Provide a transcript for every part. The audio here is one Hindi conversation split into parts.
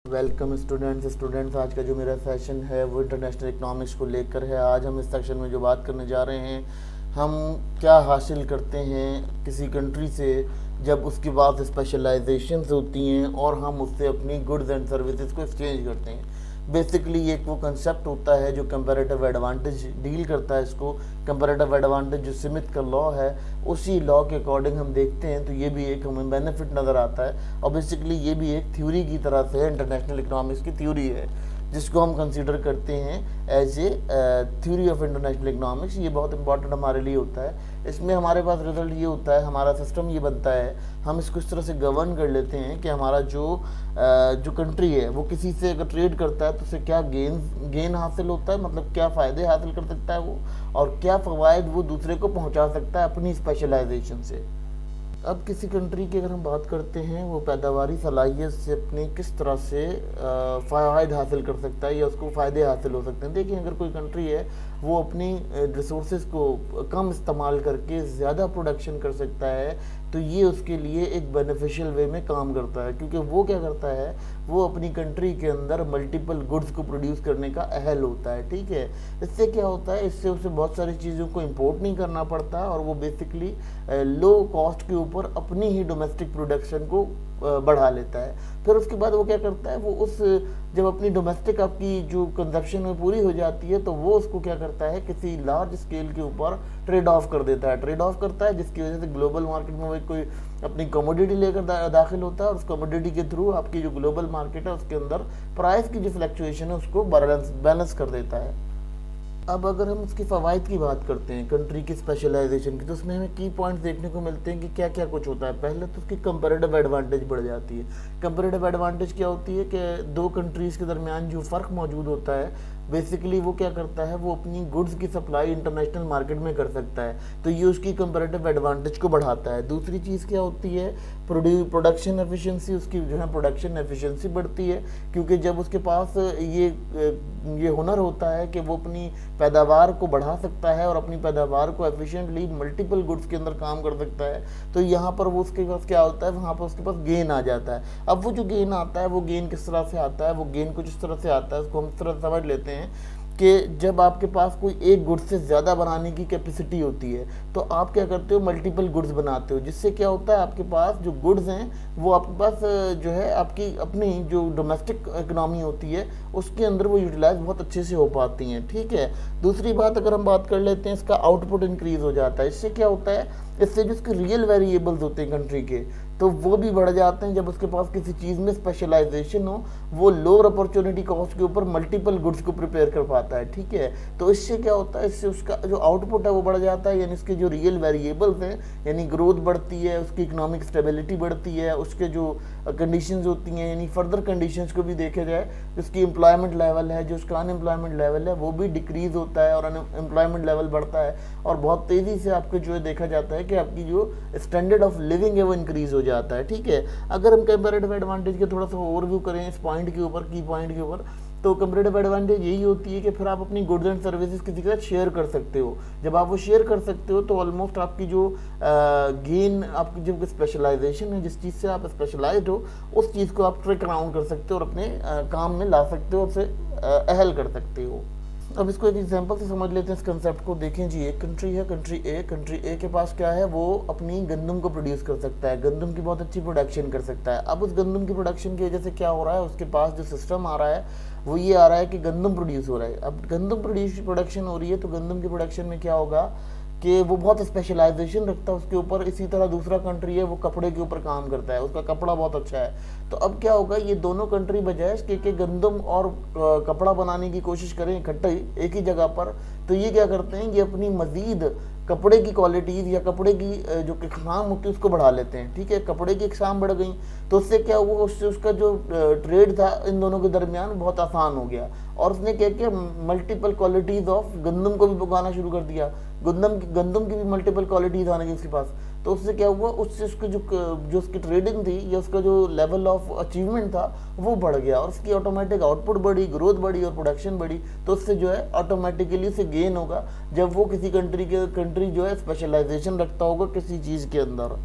वेलकम स्टूडेंट्स, आज का जो मेरा सेशन है वो इंटरनेशनल इकोनॉमिक्स को लेकर है। आज हम इस सेक्शन में जो बात करने जा रहे हैं, हम क्या हासिल करते हैं किसी कंट्री से जब उसके बाद स्पेशलाइजेशन होती हैं और हम उससे अपनी गुड्स एंड सर्विसेज को एक्सचेंज करते हैं। बेसिकली एक वो कंसेप्ट होता है जो कंपैरेटिव एडवांटेज डील करता है। इसको कंपैरेटिव एडवांटेज जो स्मिथ का लॉ है, उसी लॉ के अकॉर्डिंग हम देखते हैं तो ये भी एक हमें बेनिफिट नज़र आता है। और बेसिकली ये भी एक थ्योरी की तरह से इंटरनेशनल इकोनॉमिक्स की थ्योरी है जिसको हम कंसीडर करते हैं as a theory of international economics. ये बहुत इंपॉर्टेंट हमारे लिए होता है। इसमें हमारे पास रिजल्ट ये होता है, हमारा सिस्टम ये बनता है, हम इसको इस तरह से गवर्न कर लेते हैं कि हमारा जो कंट्री है वो किसी से अगर ट्रेड करता है तो उसे क्या गेन हासिल होता है, मतलब क्या फ़ायदे हासिल कर सकता है वो, और क्या फ़वाइद वो दूसरे को पहुंचा सकता है अपनी स्पेशलाइजेशन से। अब किसी कंट्री की अगर हम बात करते हैं, वो पैदावारी सलाहियत से अपने किस तरह से फ़ायदे हासिल कर सकता है या उसको फ़ायदे हासिल हो सकते हैं। देखिए, अगर कोई कंट्री है वो अपनी रिसोर्सेज को कम इस्तेमाल करके ज़्यादा प्रोडक्शन कर सकता है तो ये उसके लिए एक बेनिफिशियल वे में काम करता है, क्योंकि वो क्या करता है, वो अपनी कंट्री के अंदर मल्टीपल गुड्स को प्रोड्यूस करने का अहल होता है। ठीक है, इससे क्या होता है, इससे उसे बहुत सारी चीज़ों को इंपोर्ट नहीं करना पड़ता और वो बेसिकली लो कॉस्ट के ऊपर अपनी ही डोमेस्टिक प्रोडक्शन को बढ़ा लेता है। फिर उसके बाद वो क्या करता है, वो उस जब अपनी डोमेस्टिक आपकी जो कंजप्शन में पूरी हो जाती है तो वो उसको क्या करता है, किसी लार्ज स्केल के ऊपर ट्रेड ऑफ कर देता है, ट्रेड ऑफ करता है, जिसकी वजह से ग्लोबल मार्केट में वो कोई अपनी कमोडिटी लेकर दाखिल होता है और उस कमोडिटी के थ्रू आपकी जो ग्लोबल मार्केट है उसके अंदर प्राइस की जो फ्लक्चुएशन है उसको बैलेंस कर देता है। अब अगर हम उसके फ़वाइद की बात करते हैं कंट्री की स्पेशलाइजेशन की, तो उसमें हमें की पॉइंट देखने को मिलते हैं कि क्या क्या कुछ होता है। पहले तो उसकी कंपैरेटिव एडवांटेज बढ़ जाती है। कंपैरेटिव एडवांटेज क्या होती है कि दो कंट्रीज़ के दरमियान जो फ़र्क मौजूद होता है, बेसिकली वो क्या करता है, वो अपनी गुड्स की सप्लाई इंटरनेशनल मार्केट में कर सकता है, तो ये उसकी कंपैरेटिव एडवांटेज को बढ़ाता है। दूसरी चीज़ क्या होती है, प्रोडक्शन एफिशिएंसी, उसकी जो है प्रोडक्शन एफिशिएंसी बढ़ती है, क्योंकि जब उसके पास ये हुनर होता है कि वो अपनी पैदावार को बढ़ा सकता है और अपनी पैदावार को एफिशिएंटली मल्टीपल गुड्स के अंदर काम कर सकता है, तो यहाँ पर वो उसके पास क्या होता है, वहाँ पर उसके पास गेन आ जाता है। अब वो जो गेन आता है, वो गेन किस तरह से आता है, वो गेन कुछ इस तरह से आता है, उसको हम इस तरह से समझ लेते हैं कि जब आपके पास कोई एक गुड्स से ज़्यादा बनाने की कैपेसिटी होती है तो आप क्या करते हो, मल्टीपल गुड्स बनाते हो, जिससे क्या होता है, आपके पास जो गुड्स हैं वो आपके पास जो है आपकी अपनी जो डोमेस्टिक इकोनॉमी होती है उसके अंदर वो यूटिलाइज बहुत अच्छे से हो पाती हैं। ठीक है, दूसरी बात अगर हम बात कर लेते हैं, इसका आउटपुट इंक्रीज़ हो जाता है। इससे क्या होता है, इससे जो उसके रियल वेरिएबल्स होते हैं कंट्री के, तो वो भी बढ़ जाते हैं। जब उसके पास किसी चीज़ में स्पेशलाइजेशन हो, वो लोअर अपॉर्चुनिटी कॉस्ट के ऊपर मल्टीपल गुड्स को प्रिपेयर कर पाता है। ठीक है, तो इससे क्या होता है, इससे उसका जो आउटपुट है वो बढ़ जाता है, यानी उसके जो रियल वेरिएबल्स हैं, यानी ग्रोथ बढ़ती है, उसकी इकोनॉमिक स्टेबिलिटी बढ़ती है, उसके जो कंडीशंस होती हैं, यानी फर्दर कंडीशंस को भी देखा जाए, उसकी एम्प्लॉयमेंट लेवल है, जो उसका अनएम्प्लॉयमेंट लेवल है वो भी डिक्रीज़ होता है और अनएम्प्लॉयमेंट लेवल बढ़ता है, और बहुत तेज़ी से आपको जो है देखा जाता है कि आपकी जो स्टैंडर्ड ऑफ लिविंग है वो इंक्रीज़ हो जाता है। ठीक है, अगर हम कंपैरेटिव एडवांटेज के थोड़ा सा ओवरव्यू करें इस पॉइंट के ऊपर, की पॉइंट के ऊपर, तो कंपैरेटिव एडवांटेज यही होती है कि फिर आप अपनी गुड्स एंड सर्विसेज किसी के साथ शेयर कर सकते हो। जब आप वो शेयर कर सकते हो तो ऑलमोस्ट आपकी जो गेन, आपकी जो स्पेशलाइजेशन है, जिस चीज़ से आप स्पेशलाइज्ड हो उस चीज़ को आप ट्रिक अराउंड कर सकते हो और अपने काम में ला सकते हो, उसे अहल कर सकते हो। अब इसको एक एग्जांपल से समझ लेते हैं इस कंसेप्ट को। देखें जी, एक कंट्री है, कंट्री ए के पास क्या है, वो अपनी गंदम को प्रोड्यूस कर सकता है, गंदम की बहुत अच्छी प्रोडक्शन कर सकता है। अब उस गंदम की प्रोडक्शन की वजह से क्या हो रहा है, उसके पास जो सिस्टम आ रहा है वो ये आ रहा है कि गंदम प्रोड्यूस हो रहा है। अब गंदम प्रोडक्शन हो रही है तो गंदम की प्रोडक्शन में क्या होगा कि वो बहुत स्पेशलाइजेशन रखता है उसके ऊपर। इसी तरह दूसरा कंट्री है, वो कपड़े के ऊपर काम करता है, उसका कपड़ा बहुत अच्छा है। तो अब क्या होगा, ये दोनों कंट्री बजाय इसके कि गंदम और कपड़ा बनाने की कोशिश करें इकट्ठे एक ही जगह पर, तो ये क्या करते हैं, ये अपनी मज़ीद कपड़े की क्वालिटीज़ या कपड़े की जो इकसाम होती है उसको बढ़ा लेते हैं। ठीक है, कपड़े की इकसाम बढ़ गई तो उससे क्या हुआ, उससे उसका जो ट्रेड था इन दोनों के दरमियान बहुत आसान हो गया, और उसने क्या किया, मल्टीपल क्वालिटीज़ ऑफ गंदम को भी उगाना शुरू कर दिया, गंदम की भी मल्टीपल क्वालिटीज़ आने की उसके पास। तो उससे क्या हुआ, उससे उसकी जो उसकी ट्रेडिंग थी या उसका जो लेवल ऑफ अचीवमेंट था वो बढ़ गया, और उसकी ऑटोमेटिक आउटपुट बढ़ी, ग्रोथ बढ़ी और प्रोडक्शन बढ़ी। तो उससे जो है ऑटोमेटिकली उसे गेन होगा जब वो किसी कंट्री जो है स्पेशलाइजेशन रखता होगा किसी चीज़ के अंदर।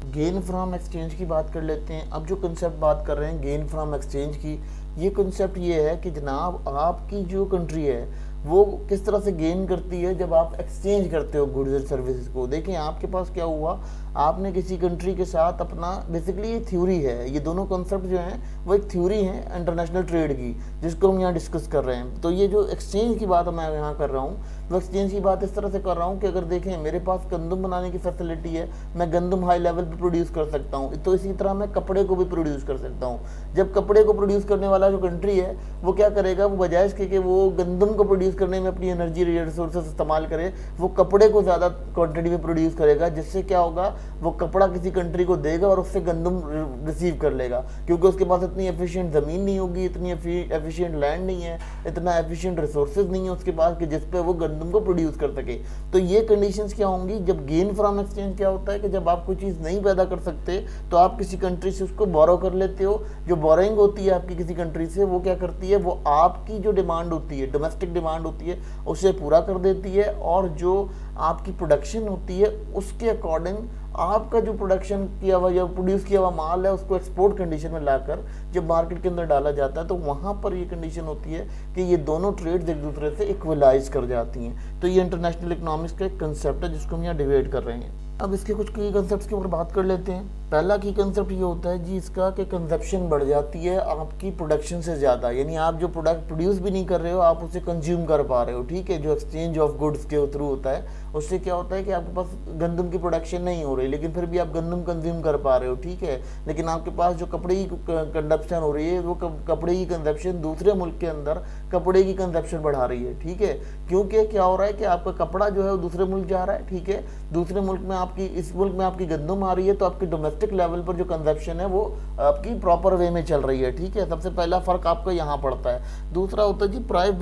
गेन फ्रॉम एक्सचेंज की बात कर लेते हैं। अब जो कंसेप्ट बात कर रहे हैं गेन फ्रॉम एक्सचेंज की, ये कंसेप्ट ये है कि जनाब आपकी जो कंट्री है वो किस तरह से गेन करती है जब आप एक्सचेंज करते हो गुड्स एंड सर्विसेज को। देखिए आपके पास क्या हुआ, आपने किसी कंट्री के साथ अपना, बेसिकली ये थ्योरी है, ये दोनों कॉन्सेप्ट जो हैं वो एक थ्योरी है इंटरनेशनल ट्रेड की, जिसको हम यहाँ डिस्कस कर रहे हैं। तो ये जो एक्सचेंज की बात मैं यहाँ कर रहा हूँ, वो एक्सचेंज की बात इस तरह से कर रहा हूँ कि अगर देखें मेरे पास गंदम बनाने की फैसिलिटी है, मैं गंदम हाई लेवल पे प्रोड्यूस कर सकता हूँ, तो इसी तरह मैं कपड़े को भी प्रोड्यूस कर सकता हूँ। जब कपड़े को प्रोड्यूस करने वाला जो कंट्री है वो क्या करेगा, वो बजाय इसके कि वो गंदम को प्रोड्यूस करने में अपनी एनर्जी रिसोर्सेज इस्तेमाल करे, वो कपड़े को ज़्यादा क्वांटिटी में प्रोड्यूस करेगा, जिससे क्या होगा, वो कपड़ा किसी कंट्री को देगा और उससे गंदम रिसीव कर लेगा, क्योंकि उसके पास इतनी एफिशिएंट ज़मीन नहीं होगी, इतनी एफिशिएंट लैंड नहीं है, इतना एफिशिएंट रिसोर्सेज नहीं है उसके पास कि जिस पे वो गंदम को प्रोड्यूस कर सके। तो ये कंडीशंस क्या होंगी जब गेन फ्रॉम एक्सचेंज क्या होता है कि जब आप कोई चीज़ नहीं पैदा कर सकते तो आप किसी कंट्री से उसको बोरो कर लेते हो। जो बोरोइंग होती है आपकी किसी कंट्री से, वो क्या करती है, वो आपकी जो डिमांड होती है, डोमेस्टिक डिमांड होती है, उसे पूरा कर देती है, और जो आपकी प्रोडक्शन होती है उसके अकॉर्डिंग आपका जो प्रोडक्शन किया हुआ या प्रोड्यूस किया हुआ माल है उसको एक्सपोर्ट कंडीशन में लाकर जब मार्केट के अंदर डाला जाता है, तो वहाँ पर ये कंडीशन होती है कि ये दोनों ट्रेड्स एक दूसरे से इक्वलाइज कर जाती हैं। तो ये इंटरनेशनल इकोनॉमिक्स का एक कंसेप्ट है जिसको हम यहाँ डिवाइड कर रहे हैं। अब इसके कुछ की कंसेप्ट के ऊपर बात कर लेते हैं। पहला की कंसेप्ट ये होता है जी इसका कि कंजप्शन बढ़ जाती है आपकी प्रोडक्शन से ज़्यादा, यानी आप जो प्रोडक्ट प्रोड्यूस भी नहीं कर रहे हो आप उसे कंज्यूम कर पा रहे हो, ठीक है। जो एक्सचेंज ऑफ गुड्स के थ्रू होता है उससे क्या होता है कि आपके पास गंदम की प्रोडक्शन नहीं हो रही लेकिन फिर भी आप गंदम कंज्यूम कर पा रहे हो, ठीक है। लेकिन आपके पास जो कपड़े की कंजप्शन हो रही है वो कपड़े की कंजप्शन दूसरे मुल्क के अंदर कपड़े की कंजप्शन बढ़ा रही है, ठीक है। क्योंकि क्या हो रहा है कि आपका कपड़ा जो है वो दूसरे मुल्क जा रहा है, ठीक है। दूसरे मुल्क में आपकी, इस मुल्क में आपकी गंदम आ रही है, तो आपकी डोमेस्टिक लेवल पर जो कंजप्शन है वो आपकी प्रॉपर वे में चल रही है, ठीक है। सबसे पहला फर्क आपका यहाँ पड़ता है। दूसरा होता है जी प्राइस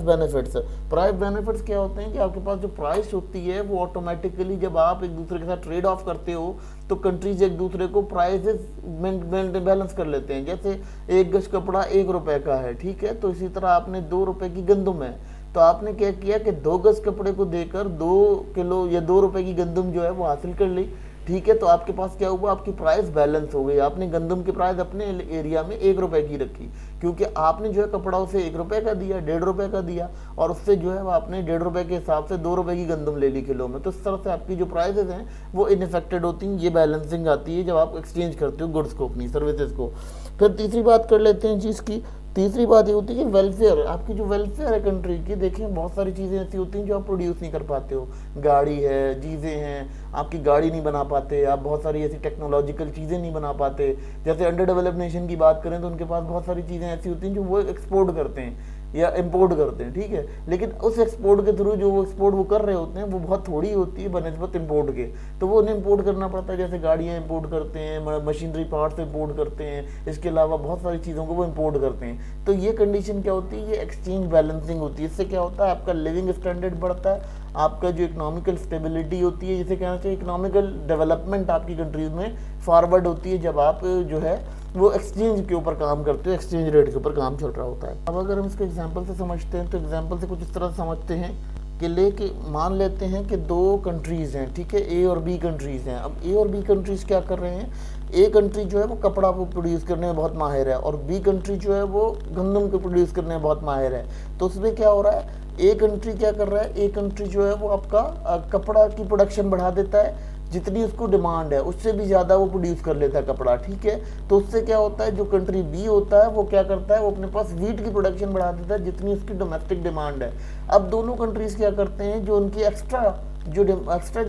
बेनिफिट्स। प्राइस बेनिफिट्स क्या होते हैं कि आपके पास जो प्राइस होती है वो ऑटोमेटिकली जब आप एक दूसरे के साथ ट्रेड ऑफ करते हो तो कंट्रीज एक दूसरे को प्राइसेस बैलेंस कर लेते हैं। जैसे एक गज कपड़ा 1 रुपए का है, ठीक है, तो इसी तरह आपने 2 रुपए की गंदम है, तो आपने क्या किया कि 2 गज कपड़े को देकर 2 किलो या 2 रुपए की गंदम जो है वो हासिल कर ली, ठीक है। तो आपके पास क्या हुआ, आपकी प्राइस बैलेंस हो गई। आपने गंदम की प्राइस अपने एरिया में 1 रुपए की रखी क्योंकि आपने जो है कपड़ा उसे 1 रुपए का दिया, 1.5 रुपए का दिया, और उससे जो है वो आपने 1.5 रुपए के हिसाब से 2 रुपए की गंदम ले ली किलो में। तो इस तरह से आपकी जो प्राइसेस हैं वो इनफेक्टेड होती हैं। ये बैलेंसिंग आती है जब आप एक्सचेंज करते हो गुड्स को, अपनी सर्विसेज को। फिर तीसरी बात कर लेते हैं चीज़ की। तीसरी बात ये होती है कि वेलफेयर, आपकी जो वेलफेयर है कंट्री की। देखिए बहुत सारी चीज़ें ऐसी होती हैं जो आप प्रोड्यूस नहीं कर पाते हो, गाड़ी है, चीज़ें हैं, आपकी गाड़ी नहीं बना पाते आप, बहुत सारी ऐसी टेक्नोलॉजिकल चीज़ें नहीं बना पाते। जैसे अंडर डेवलप नेशन की बात करें तो उनके पास बहुत सारी चीज़ें ऐसी होती हैं जो वो एक्सपोर्ट करते हैं या इम्पोर्ट करते हैं, ठीक है। लेकिन उस एक्सपोर्ट के थ्रू जो वो एक्सपोर्ट वो कर रहे होते हैं वो बहुत थोड़ी होती है बनस्बत इम्पोर्ट के, तो वो उन्हें इम्पोर्ट करना पड़ता है। जैसे गाड़ियाँ इम्पोर्ट करते हैं, मशीनरी पार्ट्स इम्पोर्ट करते हैं, इसके अलावा बहुत सारी चीज़ों को वो इम्पोर्ट करते हैं। तो ये कंडीशन क्या होती है, ये एक्सचेंज बैलेंसिंग होती है। इससे क्या होता है, आपका लिविंग स्टैंडर्ड बढ़ता है, आपका जो इकोनॉमिकल स्टेबिलिटी होती है, जिसे कहना चाहिए इकोनॉमिकल डेवलपमेंट आपकी कंट्रीज में फॉरवर्ड होती है जब आप जो है वो एक्सचेंज के ऊपर काम करते हो, एक्सचेंज रेट के ऊपर काम चल रहा होता है। अब अगर हम इसको एग्जांपल से समझते हैं तो एग्जांपल से कुछ इस तरह से समझते हैं कि लेके मान लेते हैं कि 2 कंट्रीज़ हैं, ठीक है, ए और बी कंट्रीज़ हैं। अब ए और बी कंट्रीज़ क्या कर रहे हैं, ए कंट्री जो है वो कपड़ा को प्रोड्यूस करने में बहुत माहिर है और बी कंट्री जो है वो गंदम को प्रोड्यूस करने में बहुत माहिर है। तो उसमें क्या हो रहा है, ए कंट्री क्या कर रहा है, ए कंट्री जो है वो आपका कपड़ा की प्रोडक्शन बढ़ा देता है, जितनी उसको डिमांड है उससे भी ज़्यादा वो प्रोड्यूस कर लेता है कपड़ा, ठीक है। तो उससे क्या होता है, जो कंट्री बी होता है वो क्या करता है, वो अपने पास वीट की प्रोडक्शन बढ़ा देता है जितनी उसकी डोमेस्टिक डिमांड है। अब दोनों कंट्रीज़ क्या करते हैं, जो उनकी एक्स्ट्रा जो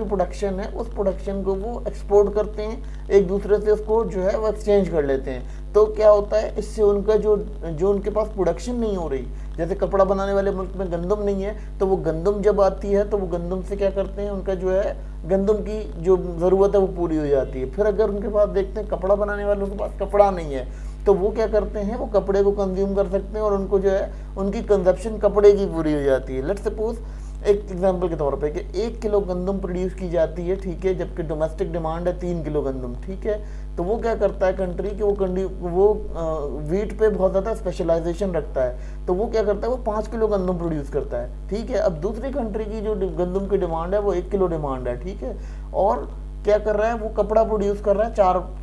प्रोडक्शन है उस प्रोडक्शन को वो एक्सपोर्ट करते हैं, एक दूसरे से उसको जो है वो एक्सचेंज कर लेते हैं। तो क्या होता है, इससे उनका जो उनके पास प्रोडक्शन नहीं हो रही, जैसे कपड़ा बनाने वाले मुल्क में गंदम नहीं है, तो वो गंदम जब आती है तो वो गंदम से क्या करते हैं, उनका जो है गंदम की जो ज़रूरत है वो पूरी हो जाती है। फिर अगर उनके पास देखते हैं कपड़ा बनाने वालों के पास कपड़ा नहीं है तो वो क्या करते हैं, वो कपड़े को कंज्यूम कर सकते हैं और उनको जो है उनकी कंजप्शन कपड़े की पूरी हो जाती है। लेट्स सपोज एक एग्जांपल के तौर पे कि 1 किलो गंदम प्रोड्यूस की जाती है, ठीक है, जबकि डोमेस्टिक डिमांड है 3 किलो गंदम, ठीक है। तो वो क्या करता है कंट्री कि वो वीट पे बहुत ज़्यादा स्पेशलाइजेशन रखता है, तो वो क्या करता है, वो 5 किलो गंदम प्रोड्यूस करता है, ठीक है। अब दूसरी कंट्री की जो गंदम की डिमांड है वो 1 किलो डिमांड है, ठीक है, और क्या कर रहा है, वो कपड़ा प्रोड्यूस कर रहा है,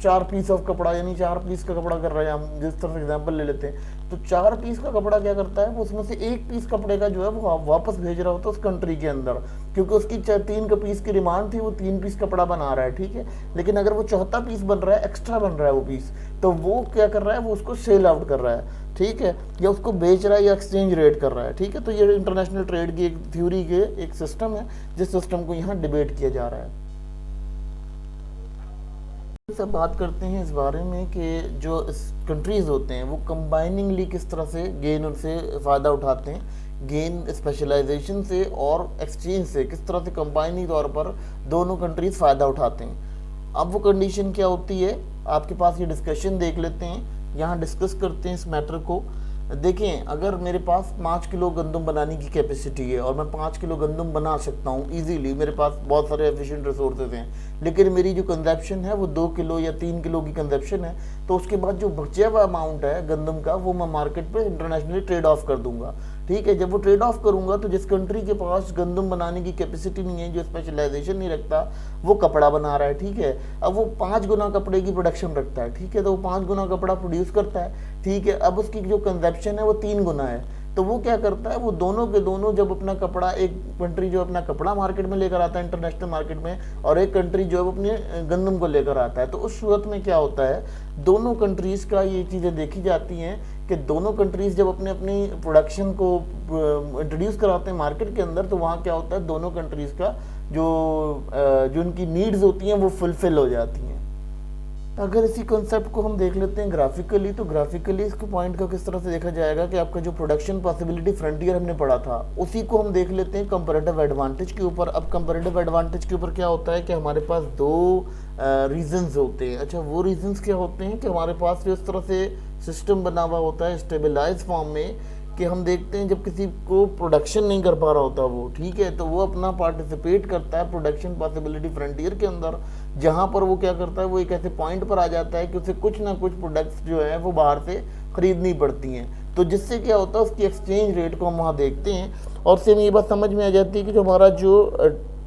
चार पीस ऑफ कपड़ा, यानी 4 पीस का कपड़ा कर रहा है। हम जिस तरह से एग्जांपल ले लेते हैं, तो 4 पीस का कपड़ा क्या करता है, वो उसमें से 1 पीस कपड़े का जो है वो वापस भेज रहा होता है उस कंट्री के अंदर, क्योंकि उसकी 3 पीस की डिमांड थी, वो 3 पीस कपड़ा बना रहा है, ठीक है। लेकिन अगर वो चौथा पीस बन रहा है, एक्स्ट्रा बन रहा है वो पीस, तो वो क्या कर रहा है, वो उसको सेल आउट कर रहा है, ठीक है, या उसको बेच रहा है या एक्सचेंज रेट कर रहा है, ठीक है। तो ये इंटरनेशनल ट्रेड की एक थ्योरी के एक सिस्टम है, जिस सिस्टम को यहाँ डिबेट किया जा रहा है। सब बात करते हैं इस बारे में कि जो कंट्रीज होते हैं वो कंबाइनिंगली किस तरह से गेन उनसे फ़ायदा उठाते हैं, गेन स्पेशलाइजेशन से और एक्सचेंज से किस तरह से कंबाइनी तौर पर दोनों कंट्रीज फ़ायदा उठाते हैं। अब वो कंडीशन क्या होती है, आपके पास ये डिस्कशन देख लेते हैं, यहाँ डिस्कस करते हैं इस मैटर को। देखें, अगर मेरे पास 5 किलो गंदम बनाने की कैपेसिटी है और मैं 5 किलो गंदम बना सकता हूँ इजीली, मेरे पास बहुत सारे एफिशिएंट रिसोर्सेज हैं, लेकिन मेरी जो कंजप्शन है वो 2 किलो या 3 किलो की कंजप्शन है, तो उसके बाद जो बचा हुआ अमाउंट है गंदम का, वो मैं मार्केट पे इंटरनेशनली ट्रेड ऑफ कर दूंगा, ठीक है। जब वो ट्रेड ऑफ करूंगा तो जिस कंट्री के पास गंदम बनाने की कैपेसिटी नहीं है, जो स्पेशलाइजेशन नहीं रखता, वो कपड़ा बना रहा है, ठीक है। अब वो 5 गुना कपड़े की प्रोडक्शन रखता है, ठीक है, तो वो 5 गुना कपड़ा प्रोड्यूस करता है, ठीक है। अब उसकी जो कंजप्शन है वो 3 गुना है, तो वो क्या करता है, वो दोनों के दोनों जब अपना कपड़ा, एक कंट्री जो अपना कपड़ा मार्केट में लेकर आता है इंटरनेशनल मार्केट में, और एक कंट्री जो है अपने गंदम को लेकर आता है, तो उस सूरत में क्या होता है, दोनों कंट्रीज का ये चीज़ें देखी जाती हैं कि दोनों कंट्रीज जब अपने अपनी प्रोडक्शन को इंट्रोड्यूस कराते हैं मार्केट के अंदर, तो वहाँ क्या होता है, दोनों कंट्रीज का जो उनकी नीड्स होती हैं वो फुलफिल हो जाती हैं। अगर इसी कॉन्सेप्ट को हम देख लेते हैं ग्राफिकली, तो ग्राफिकली इसको पॉइंट को किस तरह से देखा जाएगा कि आपका जो प्रोडक्शन पॉसिबिलिटी फ्रंटियर हमने पढ़ा था, उसी को हम देख लेते हैं कंपैरेटिव एडवांटेज के ऊपर। अब कंपैरेटिव एडवांटेज के ऊपर क्या होता है कि हमारे पास 2 रीजंस होते हैं। अच्छा, वो रीजंस क्या होते हैं कि हमारे पास जो इस तरह से सिस्टम बना हुआ होता है स्टेबलाइज फॉर्म में, कि हम देखते हैं जब किसी को प्रोडक्शन नहीं कर पा रहा होता वो, ठीक है, तो वो अपना पार्टिसिपेट करता है प्रोडक्शन पॉसिबिलिटी फ्रंटियर के अंदर, जहाँ पर वो क्या करता है, वो एक ऐसे पॉइंट पर आ जाता है कि उसे कुछ ना कुछ प्रोडक्ट्स जो है वो बाहर से खरीदनी पड़ती हैं, तो जिससे क्या होता है उसकी एक्सचेंज रेट को हम वहाँ देखते हैं, और सेम ये बात समझ में आ जाती है कि जो हमारा जो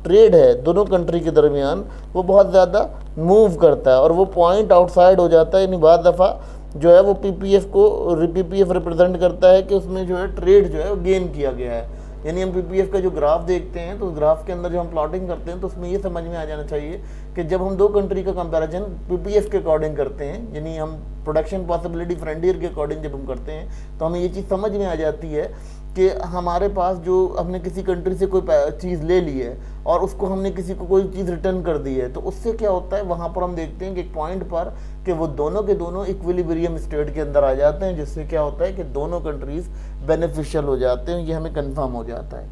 ट्रेड है दोनों कंट्री के दरमियान, वो बहुत ज़्यादा मूव करता है और वो पॉइंट आउटसाइड हो जाता है। यानी बाद दफ़ा जो है वो पीपीएफ रिप्रेजेंट करता है कि उसमें जो है ट्रेड जो है वो गेन किया गया है। यानी हम पीपीएफ का जो ग्राफ देखते हैं, तो उस ग्राफ के अंदर जो हम प्लॉटिंग करते हैं, तो उसमें ये समझ में आ जाना चाहिए कि जब हम 2 कंट्री का कंपैरिजन पीपीएफ के अकॉर्डिंग करते हैं, यानी हम प्रोडक्शन पॉसिबिलिटी फ्रंटियर के अकॉर्डिंग जब हम करते हैं, तो हमें ये चीज़ समझ में आ जाती है कि हमारे पास जो हमने किसी कंट्री से कोई चीज़ ले ली है और उसको हमने किसी को कोई चीज़ रिटर्न कर दी है, तो उससे क्या होता है, वहाँ पर हम देखते हैं कि एक पॉइंट पर कि वो दोनों के दोनों इक्विलिब्रियम स्टेट के अंदर आ जाते हैं, जिससे क्या होता है कि दोनों कंट्रीज बेनिफिशियल हो जाते हैं। ये हमें कंफर्म हो जाता है।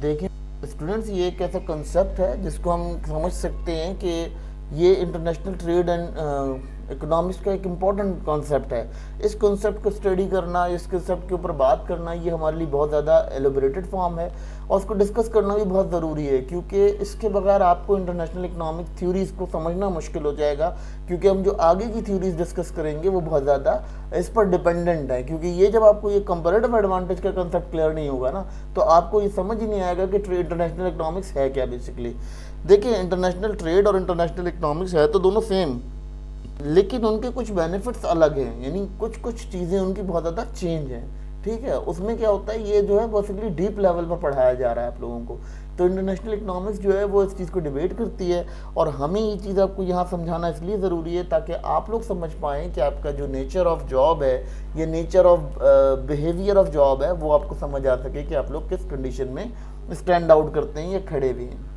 देखें स्टूडेंट्स, ये एक ऐसा कंसेप्ट है जिसको हम समझ सकते हैं कि ये इंटरनेशनल ट्रेड एंड इकोनॉमिक्स का एक इम्पॉर्टेंट कॉन्सेप्ट है। इस कॉन्सेप्ट को स्टडी करना, इस कॉन्सेप्ट के ऊपर बात करना, ये हमारे लिए बहुत ज़्यादा एलोबरेटेड फॉर्म है और उसको डिस्कस करना भी बहुत ज़रूरी है, क्योंकि इसके बगैर आपको इंटरनेशनल इकोनॉमिक थ्योरीज को समझना मुश्किल हो जाएगा, क्योंकि हम जो आगे की थ्योरीज डिस्कस करेंगे वो बहुत ज़्यादा इस पर डिपेंडेंट है। क्योंकि ये जब आपको ये कंपैरेटिव एडवांटेज का कंसेप्ट क्लियर नहीं होगा ना, तो आपको ये समझ ही नहीं आएगा कि इंटरनेशनल इकोनॉमिक्स है क्या बेसिकली। देखिए, इंटरनेशनल ट्रेड और इंटरनेशनल इकोनॉमिक्स है तो दोनों सेम, लेकिन उनके कुछ बेनिफिट्स अलग हैं, यानी कुछ चीज़ें उनकी बहुत ज़्यादा चेंज हैं, ठीक है। उसमें क्या होता है, ये जो है बेसिकली डीप लेवल पर पढ़ाया जा रहा है आप लोगों को। तो इंटरनेशनल इकोनॉमिक्स जो है वो इस चीज़ को डिबेट करती है, और हमें ये चीज़ आपको यहाँ समझाना इसलिए ज़रूरी है ताकि आप लोग समझ पाएँ कि आपका जो नेचर ऑफ जॉब है या nature of behaviour of job है, वो आपको समझ आ सके कि आप लोग किस कंडीशन में स्टैंड आउट करते हैं या खड़े हुए हैं।